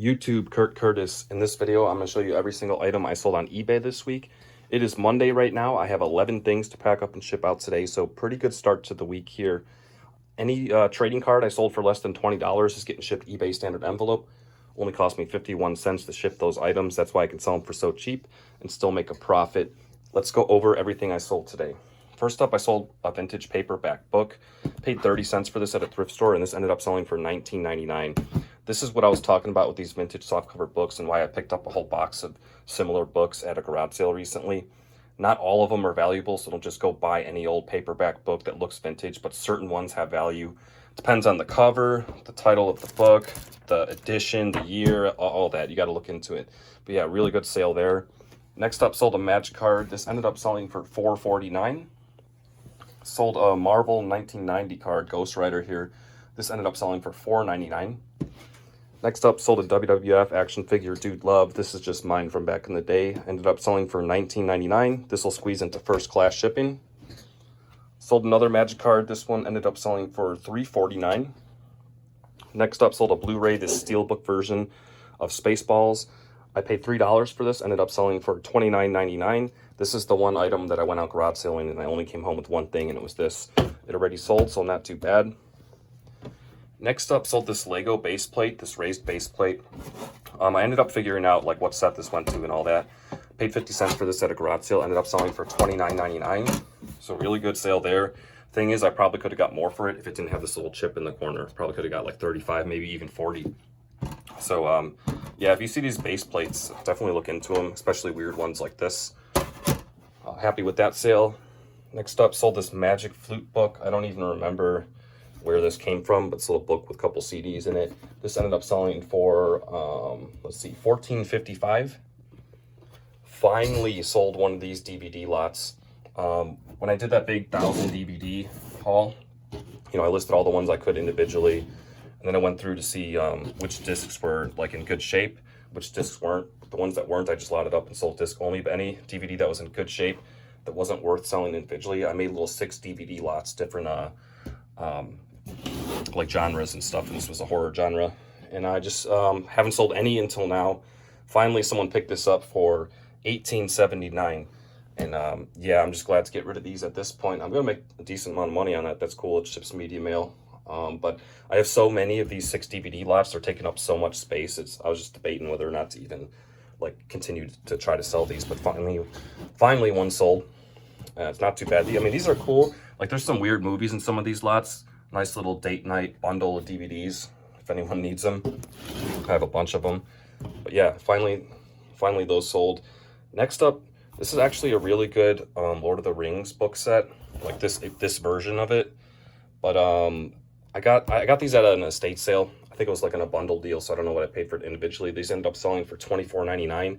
YouTube, Kurt Curtis. In this video, I'm going to show you every single item I sold on eBay this week. It is Monday right now. I have 11 things to pack up and ship out today, so pretty good start to the week here. Any trading card I sold for less than $20 is getting shipped eBay standard envelope. Only cost me 51 cents to ship those items. That's why I can sell them for so cheap and still make a profit. Let's go over everything I sold today. First up, I sold a vintage paperback book. Paid 30 cents for this at a thrift store, and this ended up selling for $19.99. This is what I was talking about with these vintage softcover books and why I picked up a whole box of similar books at a garage sale recently. Not all of them are valuable, so don't just go buy any old paperback book that looks vintage, but certain ones have value. Depends on the cover, the title of the book, the edition, the year, all that. You got to look into it. But yeah, really good sale there. Next up, sold a Magic card. This ended up selling for $4.49. Sold a Marvel 1990 card, Ghost Rider here. This ended up selling for $4.99. Next up, sold a WWF action figure, Dude Love. This is just mine from back in the day. Ended up selling for $19.99. This will squeeze into first class shipping. Sold another Magic card. This one ended up selling for $3.49. Next up, sold a Blu-ray, this Steelbook version of Spaceballs. I paid $3 for this, ended up selling for $29.99. This is the one item that I went out garage selling and I only came home with one thing, and it was this. It already sold, so not too bad. Next up, sold this Lego base plate, this raised base plate. I ended up figuring out like what set this went to and all that. Paid 50 cents for this at a garage sale, ended up selling for $29.99. So really good sale there. Thing is, I probably could have got more for it if it didn't have this little chip in the corner. Probably could have got like 35, maybe even 40. So yeah, if you see these base plates, definitely look into them, especially weird ones like this. Happy with that sale. Next up, sold this Magic flute book. I don't even remember where this came from, but it's a little book with a couple CDs in it. This ended up selling for, let's see, $14.55. Finally sold one of these DVD lots. When I did that big 1,000 DVD haul, you know, I listed all the ones I could individually, and then I went through to see which discs were like in good shape, which discs weren't. The ones that weren't, I just lotted up and sold disc only. But any DVD that was in good shape, that wasn't worth selling individually, I made little 6 DVD lots, different like genres and stuff, and this was a horror genre, and I just haven't sold any until now. Finally someone picked this up for $18.79, and yeah, I'm just glad to get rid of these at this point. I'm gonna make a decent amount of money on that. That's cool. It ships media mail, but I have so many of these 6 DVD lots. They're taking up so much space. I was just debating whether or not to even like continue to try to sell these, but finally one sold. It's not too bad. I mean, these are cool. Like, there's some weird movies in some of these lots. Nice little date night bundle of DVDs if anyone needs them. I have a bunch of them. But yeah, finally those sold. Next up, this is actually a really good Lord of the Rings book set, like this version of it. But I got these at an estate sale. I think it was like in a bundle deal, so I don't know what I paid for it individually. These ended up selling for $24.99.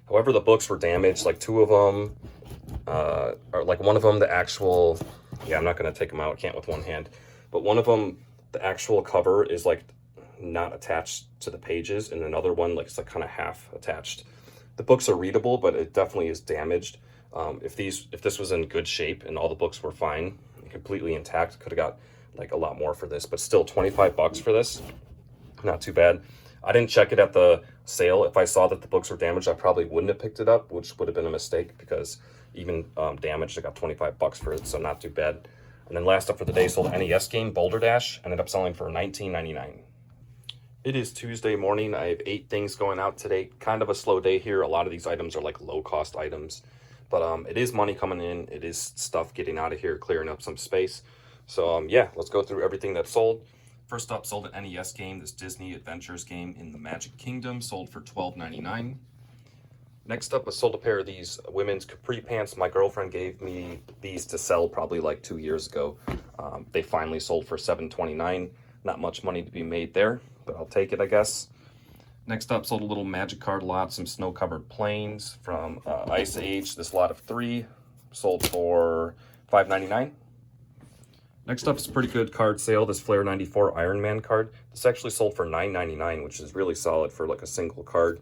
However, the books were damaged. Like 2 of them, or like one of them, the actual, yeah, I'm not gonna take them out. I can't with one hand. But one of them, the actual cover is like not attached to the pages, and another one, like it's like kind of half attached. The books are readable, but it definitely is damaged. If this was in good shape and all the books were fine, completely intact, could have got like a lot more for this. But still, 25 bucks for this, not too bad. I didn't check it at the sale. If I saw that the books were damaged, I probably wouldn't have picked it up, which would have been a mistake, because even damaged, I got 25 bucks for it, so not too bad. And then last up for the day, sold an NES game, Boulder Dash, ended up selling for $19.99. It is Tuesday morning. I have 8 things going out today. Kind of a slow day here. A lot of these items are like low-cost items. But it is money coming in. It is stuff getting out of here, clearing up some space. So yeah, let's go through everything that's sold. First up, sold an NES game, this Disney Adventures game in the Magic Kingdom, sold for $12.99. Next up, I sold a pair of these women's capri pants. My girlfriend gave me these to sell probably like 2 years ago. They finally sold for $7.29. Not much money to be made there, but I'll take it, I guess. Next up, sold a little Magic card lot, some snow-covered planes from Ice Age. This lot of 3 sold for $5.99. Next up is a pretty good card sale, this Flair 94 Iron Man card. This actually sold for $9.99, which is really solid for like a single card.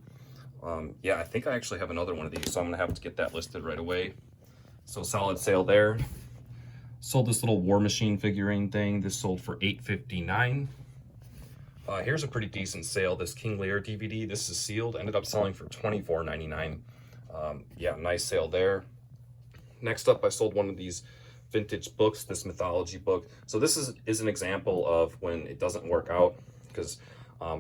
Yeah, I think I actually have another one of these, so I'm gonna have to get that listed right away. So solid sale there. Sold this little War Machine figurine thing. This sold for $8.59. Here's a pretty decent sale. This King Lear DVD, this is sealed, ended up selling for $24.99. Yeah, nice sale there. Next up, I sold one of these vintage books, this mythology book. So this is an example of when it doesn't work out, because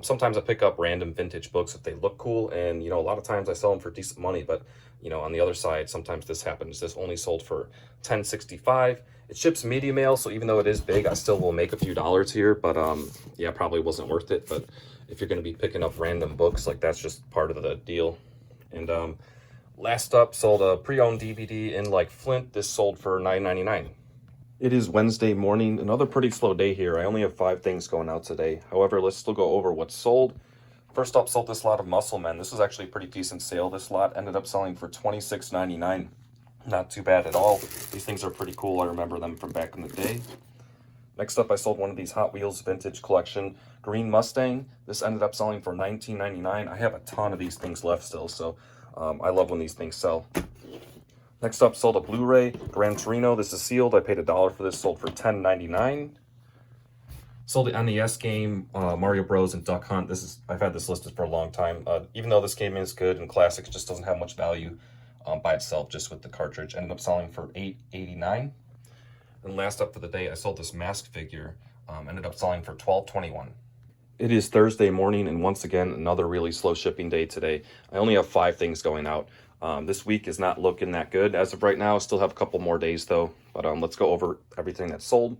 sometimes I pick up random vintage books if they look cool, and a lot of times I sell them for decent money. But on the other side, sometimes this happens. This only sold for $10.65. It ships media mail, so even though it is big, I still will make a few dollars here. But yeah, probably wasn't worth it. But if you're going to be picking up random books, like, that's just part of the deal. And last up, sold a pre-owned DVD in Flint. This sold for $9.99. It is Wednesday morning, another pretty slow day here. I only have 5 things going out today. However, let's still go over what's sold. First up, sold this lot of Muscle Men. This was actually a pretty decent sale. This lot ended up selling for $26.99. Not too bad at all. These things are pretty cool. I remember them from back in the day. Next up, I sold one of these Hot Wheels Vintage Collection Green Mustang. This ended up selling for $19.99. I have a ton of these things left still, so I love when these things sell. Next up, sold a Blu-ray Gran Torino. This is sealed. I paid $1 for this, sold for $10.99. Sold the NES game, Mario Bros. And Duck Hunt. I've had this listed for a long time. Even though this game is good and classic, it just doesn't have much value by itself, just with the cartridge. Ended up selling for $8.89. And last up for the day, I sold this Mask figure. Ended up selling for $12.21. It is Thursday morning, and once again, another really slow shipping day today. I only have 5 things going out. This week is not looking that good as of right now. Still have a couple more days though, but let's go over everything that's sold.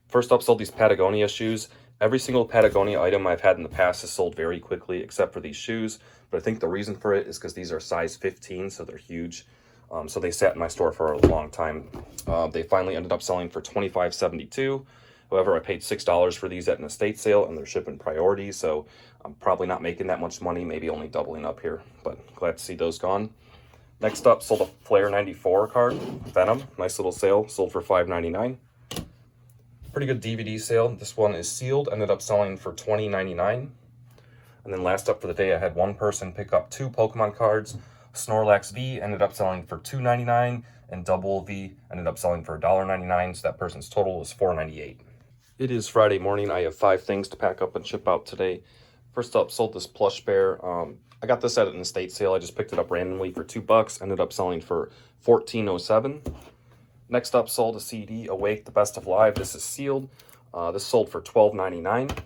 First up, sold these Patagonia shoes. Every single Patagonia item I've had in the past has sold very quickly, except for these shoes. But I think the reason for it is because these are size 15, so they're huge. So they sat in my store for a long time. They finally ended up selling for $25.72. However, I paid $6 for these at an estate sale, and they're shipping priority, so I'm probably not making that much money, maybe only doubling up here, but glad to see those gone. Next up, sold a Flair 94 card, Venom. Nice little sale, sold for $5.99. Pretty good DVD sale. This one is sealed, ended up selling for $20.99. And then last up for the day, I had one person pick up 2 Pokemon cards. Snorlax V ended up selling for $2.99, and Double V ended up selling for $1.99, so that person's total was $4.98. It is Friday morning. I have 5 things to pack up and ship out today. First up, sold this plush bear. I got this at an estate sale. I just picked it up randomly for $2. Ended up selling for $14.07. Next up, sold a CD, Awake, The Best of Live. This is sealed. This sold for $12.99.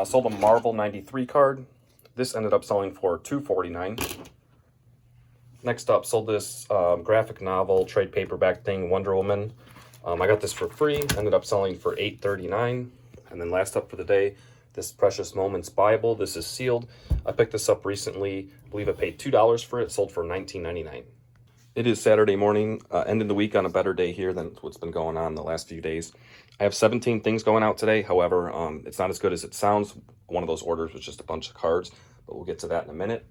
Sold a Marvel 93 card. This ended up selling for $2.49. Next up, sold this graphic novel trade paperback thing, Wonder Woman. I got this for free, ended up selling for $8.39. And then last up for the day, this Precious Moments Bible. This is sealed. I picked this up recently. I believe I paid $2 for it. Sold for $19.99. It is Saturday morning, ending the week on a better day here than what's been going on the last few days. I have 17 things going out today. However, it's not as good as it sounds. One of those orders was just a bunch of cards, but we'll get to that in a minute.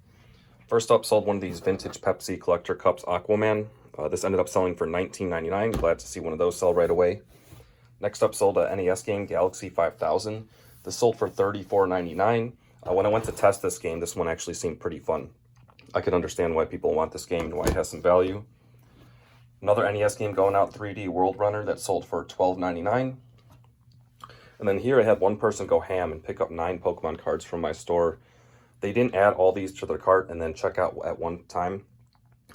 First up, sold one of these vintage Pepsi collector cups, Aquaman. This ended up selling for $19.99. Glad to see one of those sell right away. Next up, sold a NES game, Galaxy 5000. This sold for $34.99. When I went to test this game, this one actually seemed pretty fun. I could understand why people want this game and why it has some value. Another NES game going out, 3D World Runner, that sold for $12.99. And then here I had one person go ham and pick up 9 Pokemon cards from my store. They didn't add all these to their cart and then check out at one time,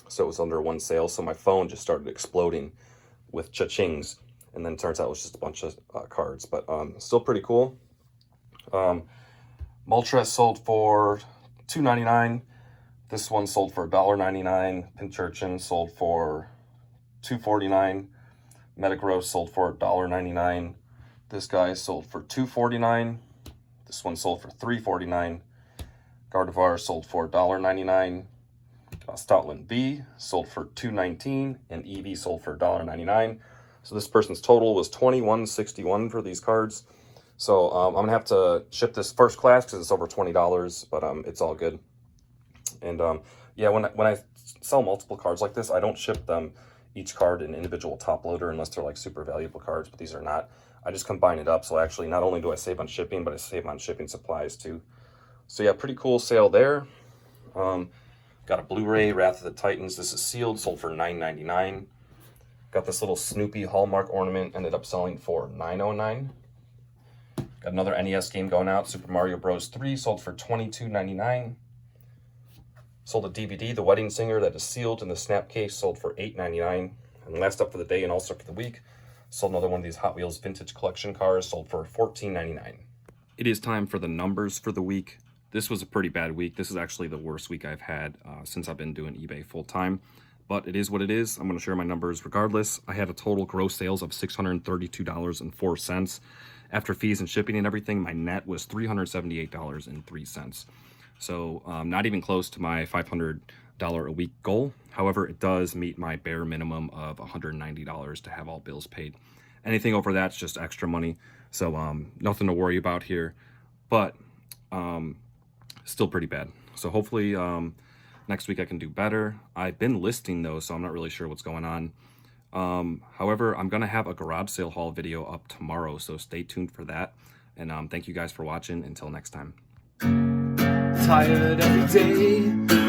so it was under one sale. So my phone just started exploding with cha-chings, and then turns out it was just a bunch of cards, but still pretty cool. Moltres sold for $2.99. This one sold for $1.99. Pinchurchin sold for $2.49. Metagross sold for $1.99. This guy sold for $2.49. This one sold for $3.49. Gardevoir sold for $1.99. Stoutland V sold for $2.19, and Eevee sold for $1.99. So this person's total was $21.61 for these cards. So I'm gonna have to ship this first class because it's over $20, but it's all good. And yeah, when I sell multiple cards like this, I don't ship them each card in individual top loader unless they're like super valuable cards, but these are not. I just combine it up, so actually not only do I save on shipping, but I save on shipping supplies too. So yeah, pretty cool sale there. Got a Blu-ray, Wrath of the Titans. This is sealed, sold for $9.99. Got this little Snoopy Hallmark ornament, ended up selling for $9.09. Got another NES game going out, Super Mario Bros. 3, sold for $22.99. Sold a DVD, The Wedding Singer, that is sealed in the snap case, sold for $8.99. And last up for the day and also for the week, sold another one of these Hot Wheels vintage collection cars, sold for $14.99. It is time for the numbers for the week. This was a pretty bad week. This is actually the worst week I've had since I've been doing eBay full time. But it is what it is. I'm going to share my numbers regardless. I had a total gross sales of $632.04. After fees and shipping and everything, my net was $378.03. So not even close to my $500 a week goal. However, it does meet my bare minimum of $190 to have all bills paid. Anything over that's just extra money. So nothing to worry about here, but still pretty bad. So hopefully next week I can do better. I've been listing those, so I'm not really sure what's going on. However, I'm going to have a garage sale haul video up tomorrow, so stay tuned for that. And thank you guys for watching. Until next time. Tired every day,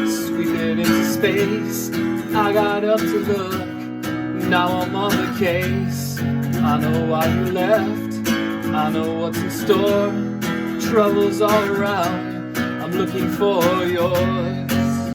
sweeping into space. I got up to look, now I'm on the case. I know why you left, I know what's in store. Trouble's all around, I'm looking for yours.